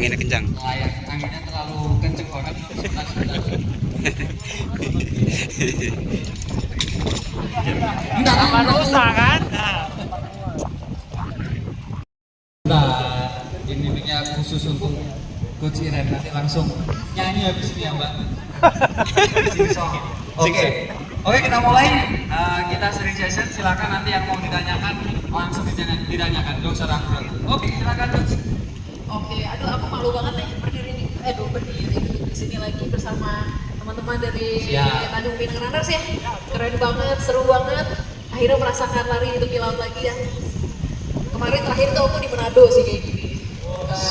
Anginnya kencang. Anginnya terlalu kenceng banget. Enggak aman rusak kan? Nah, ini mic-nya khusus untuk Coach Iren, nanti langsung nyanyi habis ini ya Mbak. Oke, kita mulai. Kita sering session, silakan nanti yang mau ditanyakan langsung ditanyakan, gak usah ragu. Oke, silakan Coach. Oke, aduh aku malu banget nih berdiri di sini lagi bersama teman-teman dari Tanjung Pinang Runners ya. Keren banget, seru banget. Akhirnya merasakan lari di tepi laut lagi ya. Kemarin terakhir tuh aku di Manado sih kayak gini.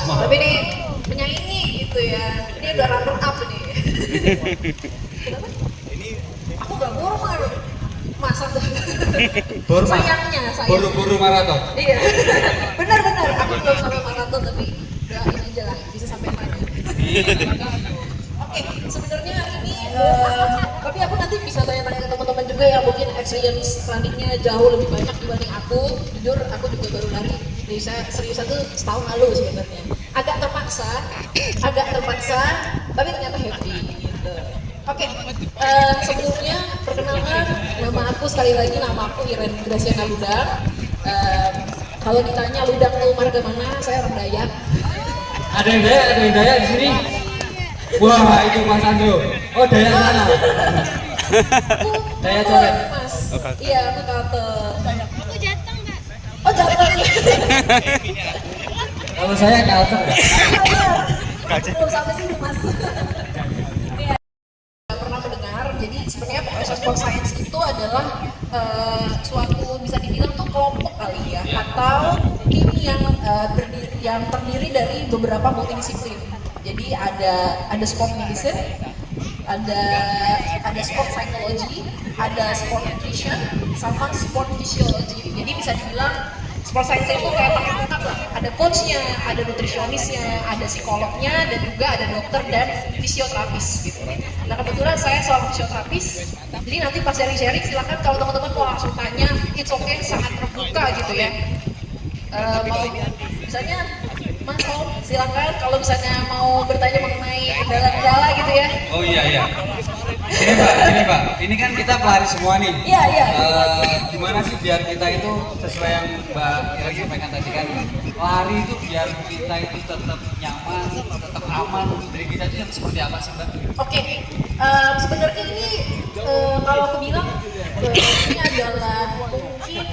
Tapi nih menyaingi gitu ya. Ini udah runner up nih. Kenapa? Aku gak baru masa tuh. Sayangnya. Buru-buru maraton. Iya. Benar-benar. Aku belum sampai maraton tapi doain aja lah bisa sampai mana. Oke, sebenarnya ini tapi aku nanti bisa tanya-tanya ke teman-teman juga yang mungkin experience running-nya jauh lebih banyak dibanding aku. Jujur aku juga baru lari. Jadi saya seriusan tuh setahun lalu sebenarnya. Agak terpaksa, tapi ternyata happy gitu. Oke, sebelumnya perkenalkan nama aku sekali lagi, nama aku Iren Graciana Ludang. Kalau ditanya Ludang tuh marga mana, saya orang Dayak. Ada yang Dayak di sini. Wah, itu Mas Andro. Oh, Dayak sana. Dayak coret. Mas. Iya, aku Kalteng. Aku Jateng, Kak. Oh, Jateng. Kalau saya Kalteng. Belum sampai sini, Mas. Iya. Pernah mendengar, jadi sebenarnya proses sport science itu adalah suatu bisa dibilang tuh kelompok kali ya, atau tim yang terdiri dari beberapa multidisiplin. Jadi ada sport medicine, ada sport psychology, ada sport nutrition, sama sport physiology. Jadi bisa dibilang sport science itu kayak pakai lengkap lah. Ada coachnya, ada nutrisionisnya, ada psikolognya, dan juga ada dokter dan fisioterapis gitu. Nah kebetulan saya seorang fisioterapis, jadi nanti pas sharing-sharing silakan kalau teman-teman mau langsung tanya, it's okay, sangat terbuka gitu ya. Mau misalnya Mas Om, silakan kalau misalnya mau bertanya mengenai kendala-kendala gitu ya. Oh iya. Sini Pak. Ini kan kita pelari semua nih. Iya. Gimana sih biar kita itu sesuai yang Mbak Ira sampaikan tadi kan, lari itu biar kita itu tetap nyaman, tetap aman untuk diri kita itu yang seperti apa sih Mbak? Oke, sebenarnya ini kalau aku bilang ini adalah mungkin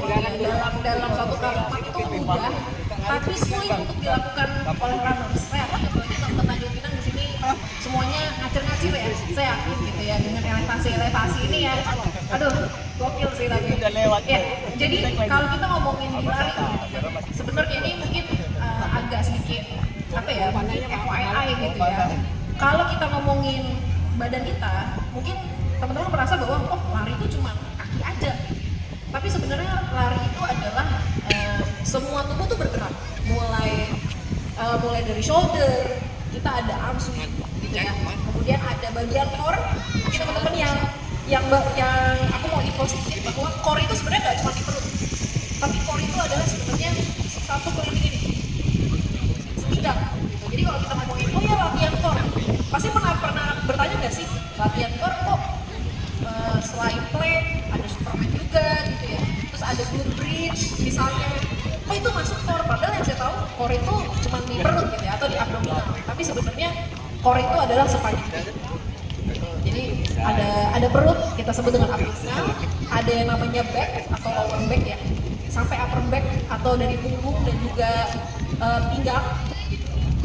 mudah dalam satu kalimat itu mudah, tapi sulit untuk dilakukan oleh runners. Saya yakin apalagi teman-teman Tanjung Pinang di sini semuanya ngacir-ngacir ya. Saya yakin gitu ya dengan elevasi ini ya. Aduh, gokil sih tadi. Ya, jadi kalau kita ngomongin di lari, sebenarnya ini mungkin agak sedikit apa ya, FYI gitu ya. Kalau kita ngomongin badan kita, mungkin teman-teman merasa bahwa oh lari itu cuma kaki aja. Tapi sebenarnya lari itu adalah semua tubuh tuh bergerak, mulai dari shoulder, kita ada arm swing gitu ya. Kemudian ada bagian core. Mungkin teman-teman yang aku mau info sedikit bahwa core itu sebenarnya nggak cuma di perut, tapi core itu adalah sebenarnya satu keliling ini, segidang. Gitu. Jadi kalau kita ngomongin oh ya latihan core, pasti pernah bertanya nggak sih latihan core kok selain plank ada superman juga gitu ya, terus ada glute bridge misalnya, oh itu masuk core, padahal yang saya tahu core itu cuma di perut gitu ya atau di abdominal, tapi sebenarnya core itu adalah sepanjang tubuh. Jadi ada perut kita sebut dengan abdominal, ada yang namanya back atau lower back ya, sampai upper back atau dari punggung dan juga pinggang,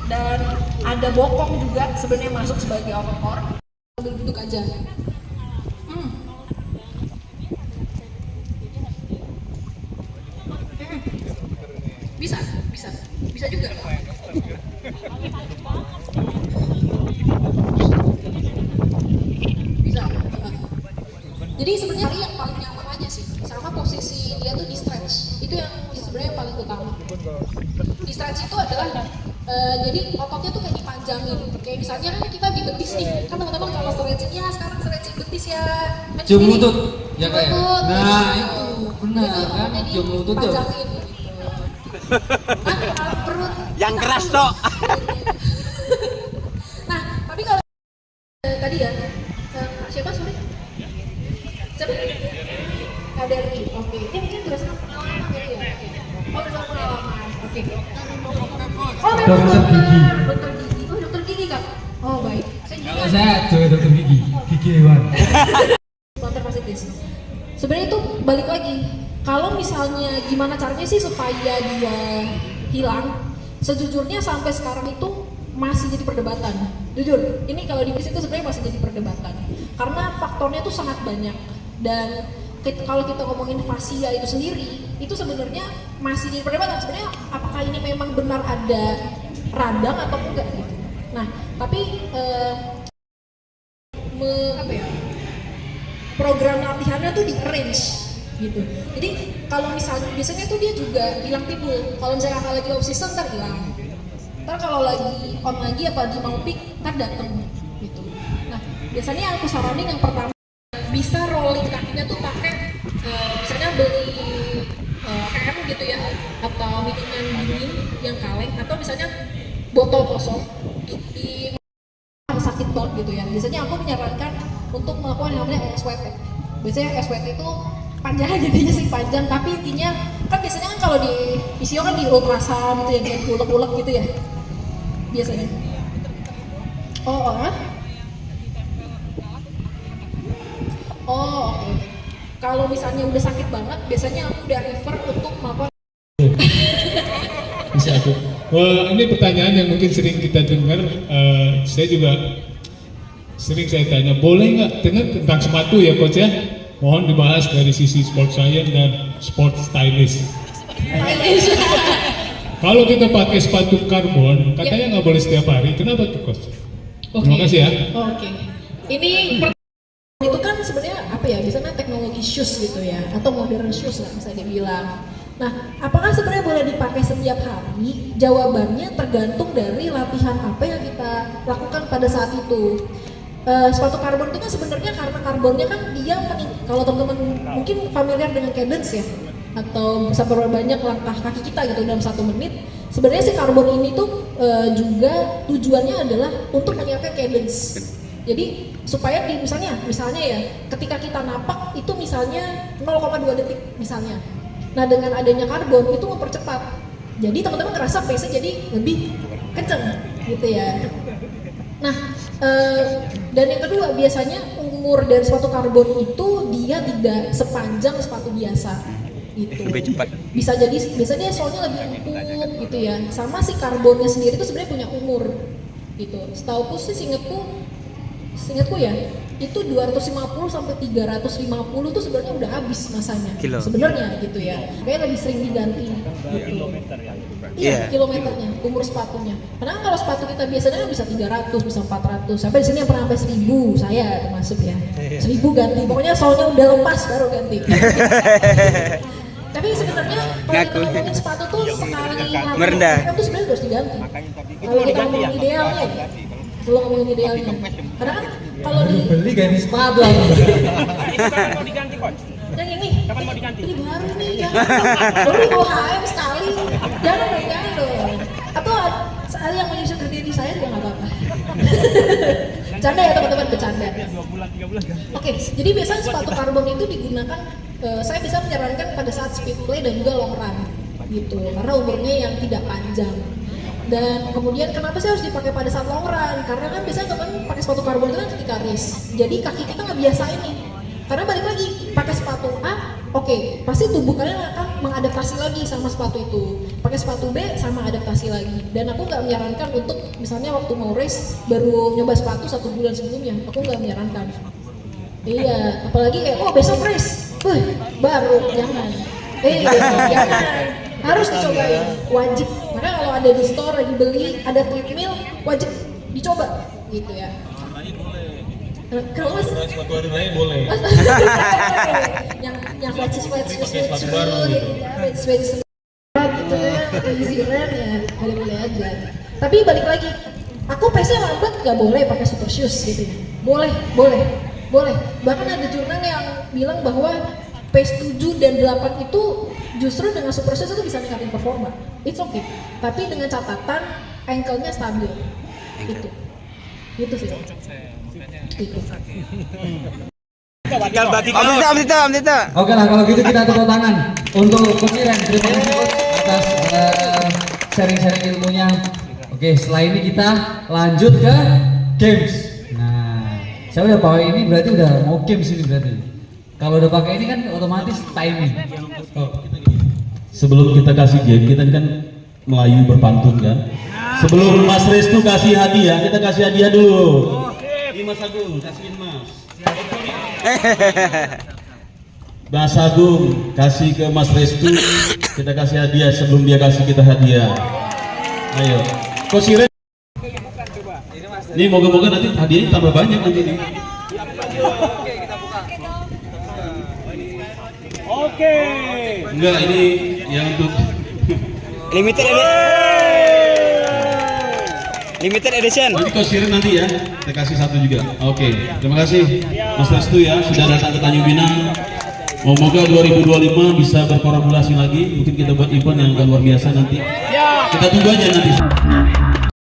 dan ada bokong juga sebenarnya masuk sebagai outer core. Sambil duduk aja. Bisa juga. Bisa. Jadi sebenarnya yang paling nyaman aja sih, sama posisi dia tuh di stretch. Itu yang sebenarnya paling utama. Di stretch itu adalah jadi ototnya tuh kayak dipanjangin. Kayak misalnya kan kita di betis nih, kan teman-teman kalau stretching ya sekarang stretching betis ya. Jum lutut, ya kayak. Nah gitu. itu benar kan, jum lutut tuh. Perut Yang keras toh. Nah, tapi kalau tadi ya, siapa sorry? Siapa? KDRI, oke. Ini mungkin berdasarkan pengalaman gitu ya? Oh, berdasarkan pengalaman, oke. Oh, memang dokter gigi. Oh, dokter gigi kak? Oh, baik. Kalau saya juga dokter gigi hewan. Konter pasitis. Sebenarnya itu balik lagi. Kalau misalnya gimana caranya sih supaya dia hilang? Sejujurnya sampai sekarang itu masih jadi perdebatan. Jujur, ini kalau di itu sebenarnya masih jadi perdebatan. Karena faktornya itu sangat banyak. Dan kalau kita ngomongin fasia itu sendiri, itu sebenarnya masih jadi perdebatan. Sebenarnya apakah ini memang benar ada radang atau enggak gitu. Nah, tapi program latihannya tuh di arrange gitu. Jadi kalau misalnya biasanya tuh dia juga hilang timbul. Kalau misalnya kakak lagi off season ntar hilang. Ntar kalau lagi on lagi apa di mau peak ntar dateng gitu. Nah biasanya yang aku saranin yang pertama bisa rolling kakinya tuh pakai misalnya beli KM gitu ya, atau minuman dingin yang kaleng, atau misalnya botol kosong di sakit banget gitu ya. Biasanya aku menyarankan untuk melakukan yang namanya SWT. Biasanya SWT itu panjangnya jadinya sih panjang, tapi intinya kan biasanya kan kalau di PCO kan di ultrasound gitu ya, kayak ulek-ulek gitu ya biasanya. Oke. Kalau misalnya udah sakit banget, biasanya aku udah refer untuk melakukan. Bisa aku. Wah, ini pertanyaan yang mungkin sering kita dengar. Saya juga sering saya tanya, boleh nggak dengar tentang sepatu ya coach ya? Mohon dibahas dari sisi sport science dan sport stylist. Kalau kita pakai sepatu karbon, katanya nggak boleh setiap hari. Kenapa tuh coach? Terima kasih ya. Oke. Ini itu kan sebenarnya apa ya? Biasanya teknologi shoes gitu ya, atau modern shoes lah bisa dibilang. Nah, apakah sebenarnya boleh dipakai setiap hari? Jawabannya tergantung dari latihan apa yang kita lakukan pada saat itu. Sepatu karbon itu kan sebenarnya karena karbonnya kan dia kalau teman-teman mungkin familiar dengan cadence ya, atau bisa berapa banyak langkah kaki kita gitu dalam 1 menit. Sebenarnya si karbon ini tuh juga tujuannya adalah untuk menyiapkan cadence. Jadi supaya misalnya ya ketika kita napak itu misalnya 0,2 detik misalnya. Nah dengan adanya karbon itu mempercepat. Jadi teman-teman ngerasa pace-nya jadi lebih kenceng gitu ya. Nah dan yang kedua biasanya umur dari sepatu karbon itu dia tidak sepanjang sepatu biasa gitu. Lebih cepat. Bisa jadi biasanya soalnya lebih empuk gitu ya. Sama si karbonnya sendiri itu sebenarnya punya umur gitu. Setauku sih seingatku ya itu 250 sampai 350 tuh sebenarnya udah habis masanya sebenarnya gitu ya. Kayak lebih sering diganti gitu. Iya, kilometernya, umur sepatunya. Karena kalau sepatu kita biasanya bisa 300, bisa 400, sampai di sini yang pernah sampai 1000, saya termasuk ya. 1000 ganti, pokoknya soalnya udah lepas baru ganti. Tapi sebenarnya kalau kita ngomongin sepatu tuh sekali merendah itu sebenarnya harus diganti. Kalau kita ngomongin idealnya ya. Kalau ngomongin idealnya. Karena kan kalau beli ganti sepatu. Kapan mau diganti coach? yang ini, Kapan mau diganti? ini baru nih, jangan. Udah bawa HM sekali, jangan dong. Atau ada yang mau nyusun diri saya juga nggak apa-apa. Bercanda ya teman-teman, bercanda. 2 bulan, 3 bulan. Oke, jadi biasanya sepatu karbon itu digunakan, saya bisa menyarankan pada saat speed play dan juga long run, gitu. Karena umurnya yang tidak panjang. Dan kemudian kenapa sih harus dipakai pada saat long run? Karena kan biasanya teman pakai sepatu karbon itu kan ketika race. Jadi kaki kita nggak biasa ini. Karena balik lagi, pakai sepatu A, oke, pasti tubuh kalian akan mengadaptasi lagi sama sepatu itu. Pakai sepatu B, sama adaptasi lagi. Dan aku nggak menyarankan untuk, misalnya waktu mau race, baru nyoba sepatu 1 bulan sebelumnya. Aku nggak menyarankan. Iya, apalagi kayak, oh besok race, baru, jangan. Jangan. Harus dicobain, wajib. Makanya kalau ada di store lagi beli, ada treadmill, wajib dicoba, gitu ya. Kalau sepatu hari raya boleh. yang flat shoes gitu ya, easy run ya, boleh aja. Tapi balik lagi, aku pace-nya lambat nggak boleh pakai super shoes gitu. Boleh. Bahkan ada jurnal yang bilang bahwa pace 7 dan 8 itu justru dengan super shoes itu bisa ningkatin performa. It's okay. Tapi dengan catatan ankle-nya stabil. Itu sih. Itu. Om Tito. Oke lah, kalau gitu kita tepuk tangan untuk Coach Iren. Terima kasih Coach atas sharing-sharing ilmunya. Oke, setelah ini kita lanjut ke games. Nah, saya udah pakai ini berarti udah mau games ini berarti. Kalau udah pakai ini kan otomatis timing. Sebelum kita kasih game, kita kan Melayu berpantun kan. Sebelum Mas Restu kasih hadiah, kita kasih hadiah dulu. Ini Mas Agung, kasihin Mas. Mas Agung kasih ke Mas Restu, kita kasih hadiah sebelum dia kasih kita hadiah. Ayo, Coach Iren. Ini moga-moga nanti hadiahnya tambah banyak nanti nih. Oke. Enggak, ini yang untuk Limited edition. nanti Coach Iren nanti ya, kita kasih satu juga. Oke, terima kasih Mas Restu ya sudah datang ke Tanjung Pinang. Semoga 2025 bisa berkolaborasi lagi, mungkin kita buat event yang luar biasa nanti. Kita tunggu aja nanti.